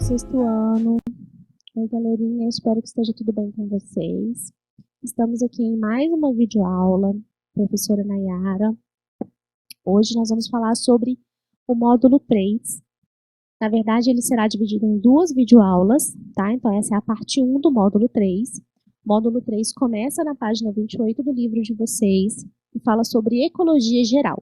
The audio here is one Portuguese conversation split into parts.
sexto ano. Oi, galerinha, espero que esteja tudo bem com vocês. Estamos aqui em mais uma videoaula, professora Nayara. Hoje nós vamos falar sobre o módulo 3. Na verdade, ele será dividido em duas videoaulas, tá? Então, essa é a parte 1 do módulo 3. O módulo 3 começa na página 28 do livro de vocês e fala sobre ecologia geral.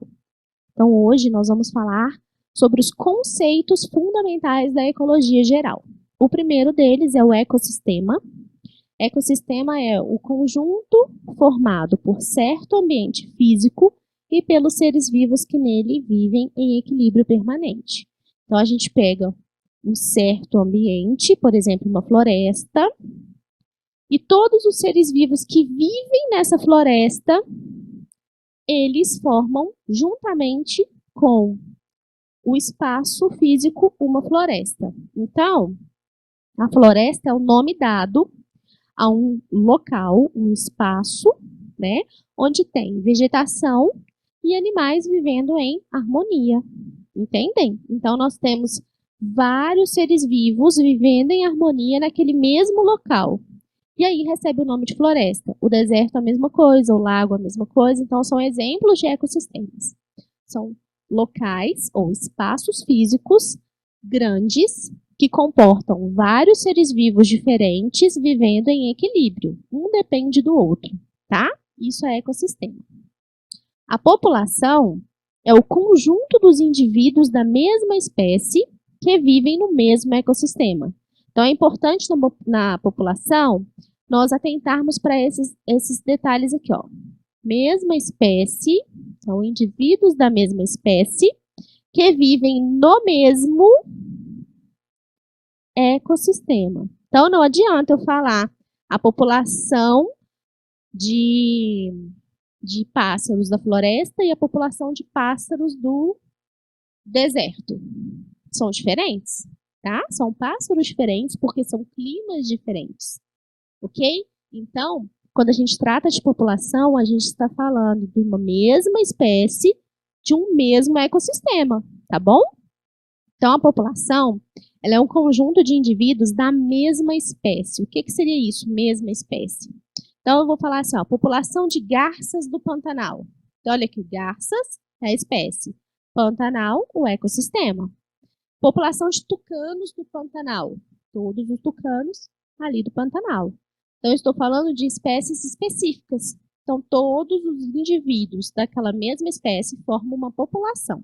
Então, hoje nós vamos falar sobre os conceitos fundamentais da ecologia geral. O primeiro deles é o ecossistema. Ecossistema é o conjunto formado por certo ambiente físico e pelos seres vivos que nele vivem em equilíbrio permanente. Então, a gente pega um certo ambiente, por exemplo, uma floresta, e todos os seres vivos que vivem nessa floresta, eles formam, juntamente com o espaço físico, uma floresta. Então, a floresta é o nome dado a um local, um espaço, né, onde tem vegetação e animais vivendo em harmonia. Entendem? Então, nós temos vários seres vivos vivendo em harmonia naquele mesmo local. E aí recebe o nome de floresta. O deserto é a mesma coisa, o lago é a mesma coisa. Então, são exemplos de ecossistemas. São locais ou espaços físicos grandes que comportam vários seres vivos diferentes vivendo em equilíbrio. Um depende do outro, tá? Isso é ecossistema. A população é o conjunto dos indivíduos da mesma espécie que vivem no mesmo ecossistema. Então, é importante na população nós atentarmos para esses detalhes aqui, ó. Mesma espécie, são indivíduos da mesma espécie que vivem no mesmo ecossistema. Então, não adianta eu falar a população de pássaros da floresta e a população de pássaros do deserto. São diferentes, tá? São pássaros diferentes porque são climas diferentes, ok? Então, quando a gente trata de população, a gente está falando de uma mesma espécie, de um mesmo ecossistema, tá bom? Então, a população, ela é um conjunto de indivíduos da mesma espécie. O que seria isso, mesma espécie? Então, eu vou falar assim, ó, população de garças do Pantanal. Então, olha aqui, garças é a espécie. Pantanal, o ecossistema. População de tucanos do Pantanal. Todos os tucanos ali do Pantanal. Então, eu estou falando de espécies específicas. Então, todos os indivíduos daquela mesma espécie formam uma população.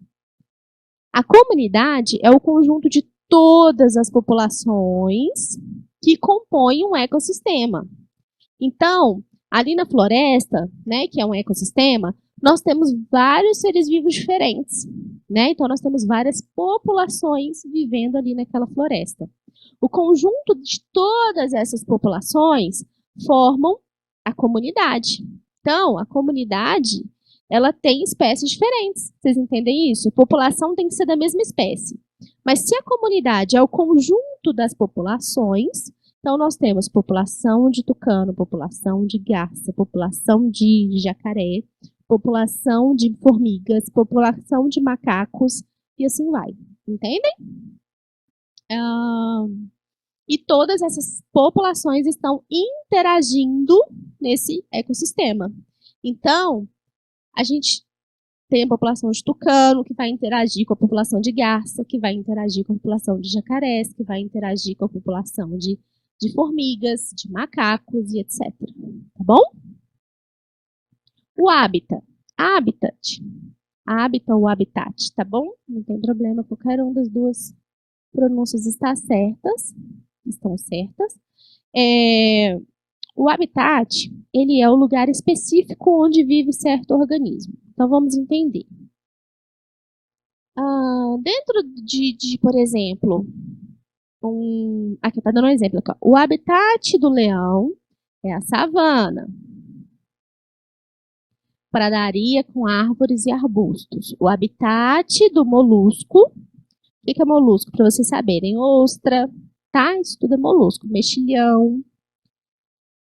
A comunidade é o conjunto de todas as populações que compõem um ecossistema. Então, ali na floresta, né, que é um ecossistema, nós temos vários seres vivos diferentes, né? Então, nós temos várias populações vivendo ali naquela floresta. O conjunto de todas essas populações formam a comunidade. Então, a comunidade, ela tem espécies diferentes. Vocês entendem isso? A população tem que ser da mesma espécie. Mas se a comunidade é o conjunto das populações, então nós temos população de tucano, população de garça, população de jacaré, população de formigas, população de macacos, e assim vai. Entendem? E todas essas populações estão interagindo nesse ecossistema. Então, a gente tem a população de tucano, que vai interagir com a população de garça, que vai interagir com a população de jacarés, que vai interagir com a população de formigas, de macacos e etc. Tá bom? O hábitat. Hábitat ou habitat, tá bom? Não tem problema, qualquer uma das duas pronúncias estão certas. O habitat, ele é o lugar específico onde vive certo organismo. Então, vamos entender. Dentro de, por exemplo, aqui está dando um exemplo. Aqui, o habitat do leão é a savana. Pradaria com árvores e arbustos. O habitat do molusco. O que é molusco? Para vocês saberem. Ostra, tá? Isso tudo é molusco. Mexilhão.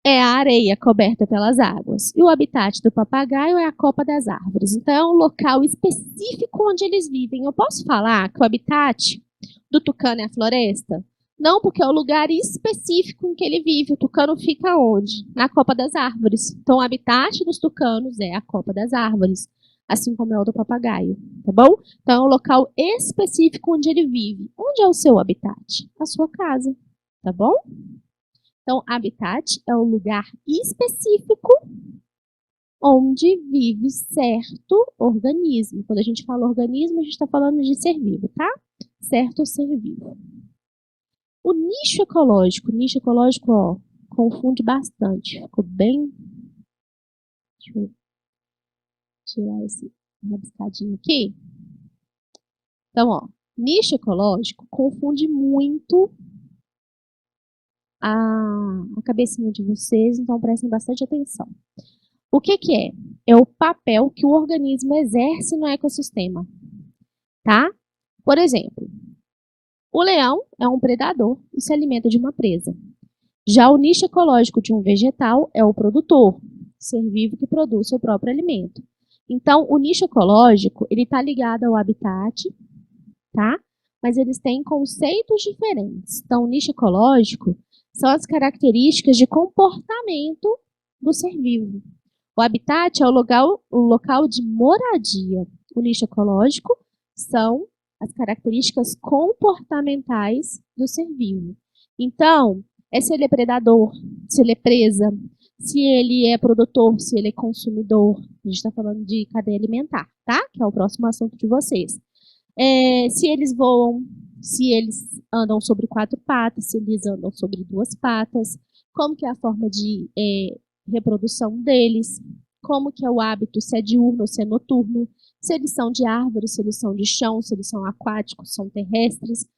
É a areia coberta pelas águas. E o habitat do papagaio é a copa das árvores. Então, é um local específico onde eles vivem. Eu posso falar que o habitat do tucano é a floresta? Não, porque é o lugar específico em que ele vive. O tucano fica onde? Na copa das árvores. Então, o habitat dos tucanos é a copa das árvores, assim como é o do papagaio, tá bom? Então, é um local específico onde ele vive. Onde é o seu habitat? A sua casa, tá bom? Então, habitat é o lugar específico onde vive certo organismo. Quando a gente fala organismo, a gente está falando de ser vivo, tá? Certo ser vivo. O nicho ecológico, ó, confunde bastante. Ficou bem... Deixa eu tirar esse rabiscadinho aqui. Então, ó, nicho ecológico confunde muito a cabecinha de vocês, então prestem bastante atenção. O que que é? É o papel que o organismo exerce no ecossistema, tá? Por exemplo, o leão é um predador e se alimenta de uma presa. Já o nicho ecológico de um vegetal é o produtor, ser vivo que produz seu próprio alimento. Então, o nicho ecológico, ele está ligado ao habitat, tá? Mas eles têm conceitos diferentes. Então, o nicho ecológico são as características de comportamento do ser vivo. O habitat é o local de moradia. O nicho ecológico são as características comportamentais do ser vivo. Então, se ele é predador, se ele é presa, se ele é produtor, se ele é consumidor. A gente está falando de cadeia alimentar, tá? Que é o próximo assunto de vocês. Se eles voam, se eles andam sobre 4 patas, se eles andam sobre 2 patas, como que é a forma de reprodução deles, como que é o hábito, se é diurno ou se é noturno, se eles são de árvore, se eles são de chão, se eles são aquáticos, são terrestres.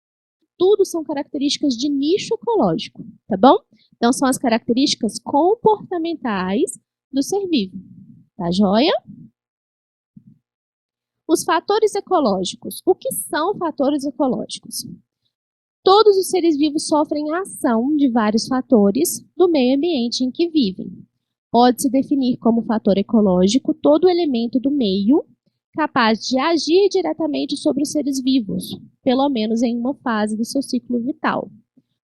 Tudo são características de nicho ecológico, tá bom? Então, são as características comportamentais do ser vivo, tá joia? Os fatores ecológicos. O que são fatores ecológicos? Todos os seres vivos sofrem a ação de vários fatores do meio ambiente em que vivem. Pode-se definir como fator ecológico todo elemento do meio capaz de agir diretamente sobre os seres vivos, pelo menos em uma fase do seu ciclo vital.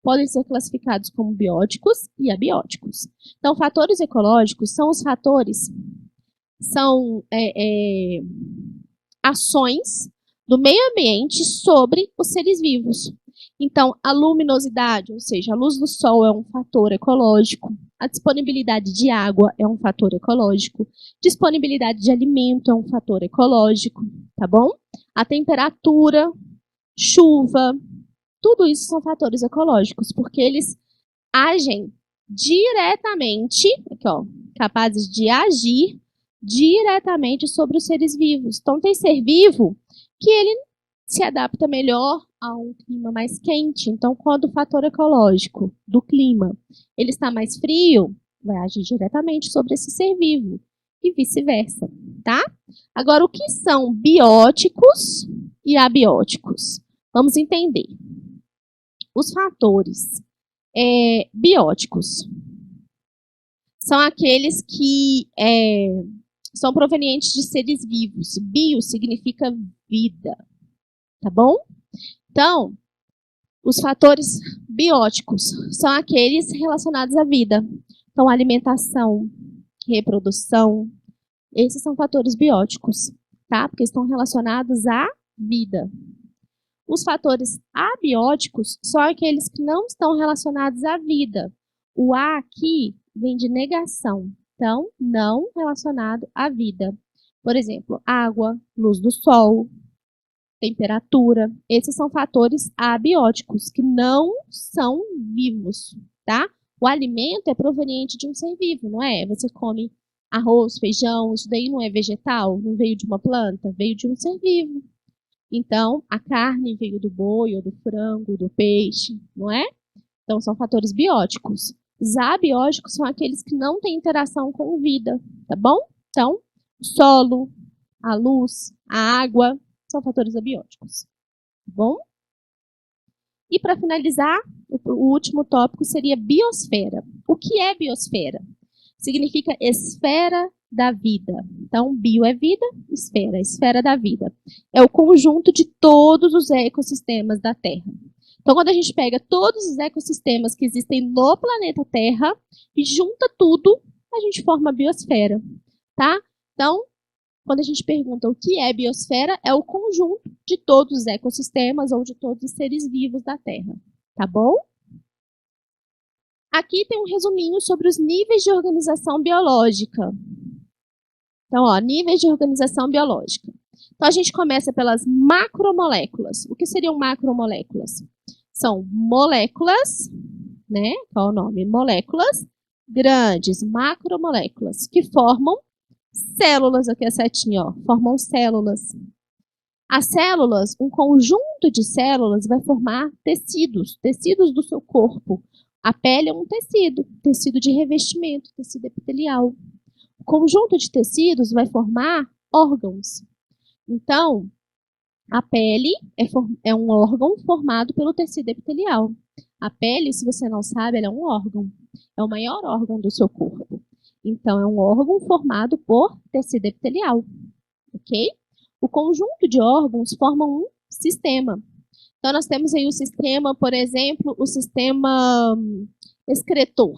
Podem ser classificados como bióticos e abióticos. Então, fatores ecológicos são os fatores, são ações do meio ambiente sobre os seres vivos. Então, a luminosidade, ou seja, a luz do sol é um fator ecológico, a disponibilidade de água é um fator ecológico, disponibilidade de alimento é um fator ecológico, tá bom? A temperatura, chuva, tudo isso são fatores ecológicos, porque eles agem diretamente, aqui ó, capazes de agir diretamente sobre os seres vivos. Então, tem ser vivo que ele se adapta melhor a um clima mais quente. Então, quando o fator ecológico do clima ele está mais frio, vai agir diretamente sobre esse ser vivo e vice-versa, tá? Agora, o que são bióticos e abióticos? Vamos entender. Os fatores bióticos são aqueles que são provenientes de seres vivos. Bio significa vida, tá bom? Então, os fatores bióticos são aqueles relacionados à vida. Então, alimentação, reprodução, esses são fatores bióticos, tá? Porque estão relacionados à vida. Os fatores abióticos são aqueles que não estão relacionados à vida. O A aqui vem de negação, então, não relacionado à vida. Por exemplo, água, luz do sol, temperatura. Esses são fatores abióticos, que não são vivos, tá? O alimento é proveniente de um ser vivo, não é? Você come arroz, feijão, isso daí não é vegetal, não veio de uma planta, veio de um ser vivo. Então, a carne veio do boi, ou do frango, do peixe, não é? Então, são fatores bióticos. Os abióticos são aqueles que não têm interação com vida, tá bom? Então, o solo, a luz, a água, são fatores abióticos, tá bom? E para finalizar, o último tópico seria biosfera. O que é biosfera? Significa esfera da vida. Então, bio é vida, esfera da vida. É o conjunto de todos os ecossistemas da Terra. Então, quando a gente pega todos os ecossistemas que existem no planeta Terra e junta tudo, a gente forma a biosfera, tá? Então, quando a gente pergunta o que é biosfera, é o conjunto de todos os ecossistemas ou de todos os seres vivos da Terra, tá bom? Aqui tem um resuminho sobre os níveis de organização biológica. Então, ó, níveis de organização biológica. Então, a gente começa pelas macromoléculas. O que seriam macromoléculas? São moléculas, né? Qual é o nome? Moléculas grandes, macromoléculas, que formam células. Aqui a setinha, ó, formam células. As células, um conjunto de células vai formar tecidos, tecidos do seu corpo. A pele é um tecido, tecido de revestimento, tecido epitelial. O conjunto de tecidos vai formar órgãos. Então, a pele é um órgão formado pelo tecido epitelial. A pele, se você não sabe, ela é um órgão. É o maior órgão do seu corpo. Então, é um órgão formado por tecido epitelial. Ok? O conjunto de órgãos forma um sistema. Então, nós temos aí o sistema, por exemplo, o sistema excretor,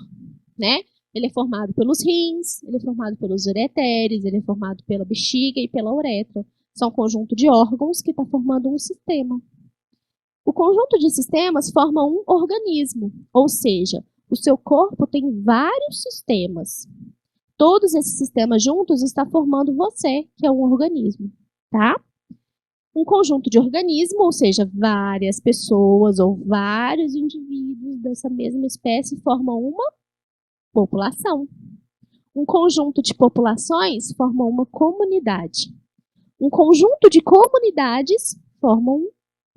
né? Ele é formado pelos rins, ele é formado pelos ureteres, ele é formado pela bexiga e pela uretra. São um conjunto de órgãos que está formando um sistema. O conjunto de sistemas forma um organismo, ou seja, o seu corpo tem vários sistemas. Todos esses sistemas juntos estão formando você, que é um organismo, tá? Um conjunto de organismos, ou seja, várias pessoas ou vários indivíduos dessa mesma espécie formam uma população. Um conjunto de populações forma uma comunidade. Um conjunto de comunidades formam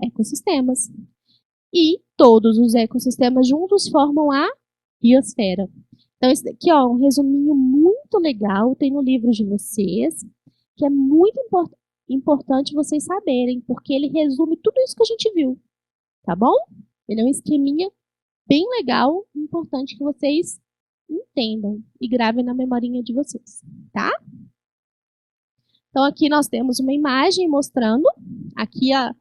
ecossistemas. E todos os ecossistemas juntos formam a biosfera. Então, esse daqui ó, é um resuminho muito legal, tem no livro de vocês, que é muito importante vocês saberem, porque ele resume tudo isso que a gente viu, tá bom? Ele é um esqueminha bem legal, importante que vocês entendam e gravem na memorinha de vocês, tá? Então, aqui nós temos uma imagem mostrando, aqui a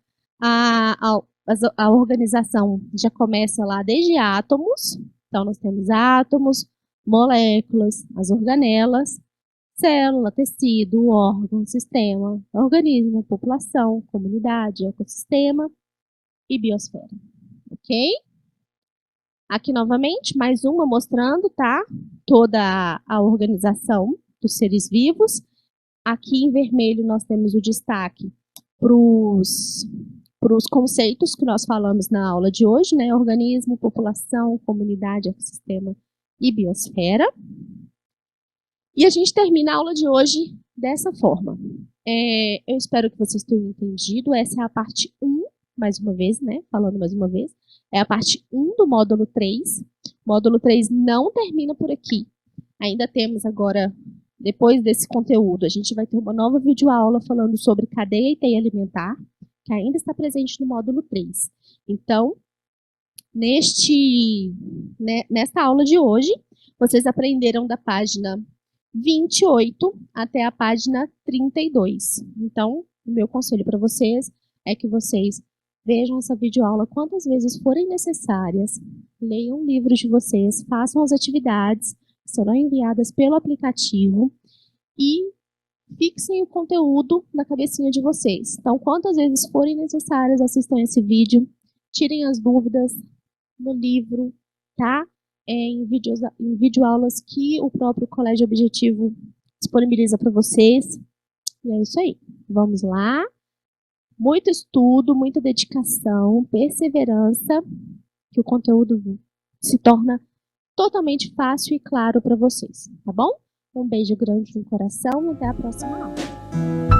organização já começa lá desde átomos, então nós temos átomos, moléculas, as organelas, célula, tecido, órgão, sistema, organismo, população, comunidade, ecossistema e biosfera, ok? Aqui novamente, mais uma mostrando, tá? Toda a organização dos seres vivos. Aqui em vermelho nós temos o destaque para os conceitos que nós falamos na aula de hoje, né? Organismo, população, comunidade, ecossistema e biosfera. E a gente termina a aula de hoje dessa forma. Eu espero que vocês tenham entendido. Essa é a parte 1, mais uma vez, né? Falando mais uma vez. É a parte 1 do módulo 3. O módulo 3 não termina por aqui. Ainda temos agora, depois desse conteúdo, a gente vai ter uma nova videoaula falando sobre cadeia e teia alimentar, que ainda está presente no módulo 3. Então, nesta aula de hoje, vocês aprenderam da página 28 até a página 32. Então, o meu conselho para vocês é que vocês vejam essa videoaula quantas vezes forem necessárias, leiam livros de vocês, façam as atividades que serão enviadas pelo aplicativo e fixem o conteúdo na cabecinha de vocês. Então, quantas vezes forem necessárias, assistam esse vídeo, tirem as dúvidas no livro, tá? Em videoaulas que o próprio Colégio Objetivo disponibiliza para vocês. E é isso aí. Vamos lá. Muito estudo, muita dedicação, perseverança, que o conteúdo se torna totalmente fácil e claro para vocês, tá bom? Um beijo grande no coração e até a próxima aula.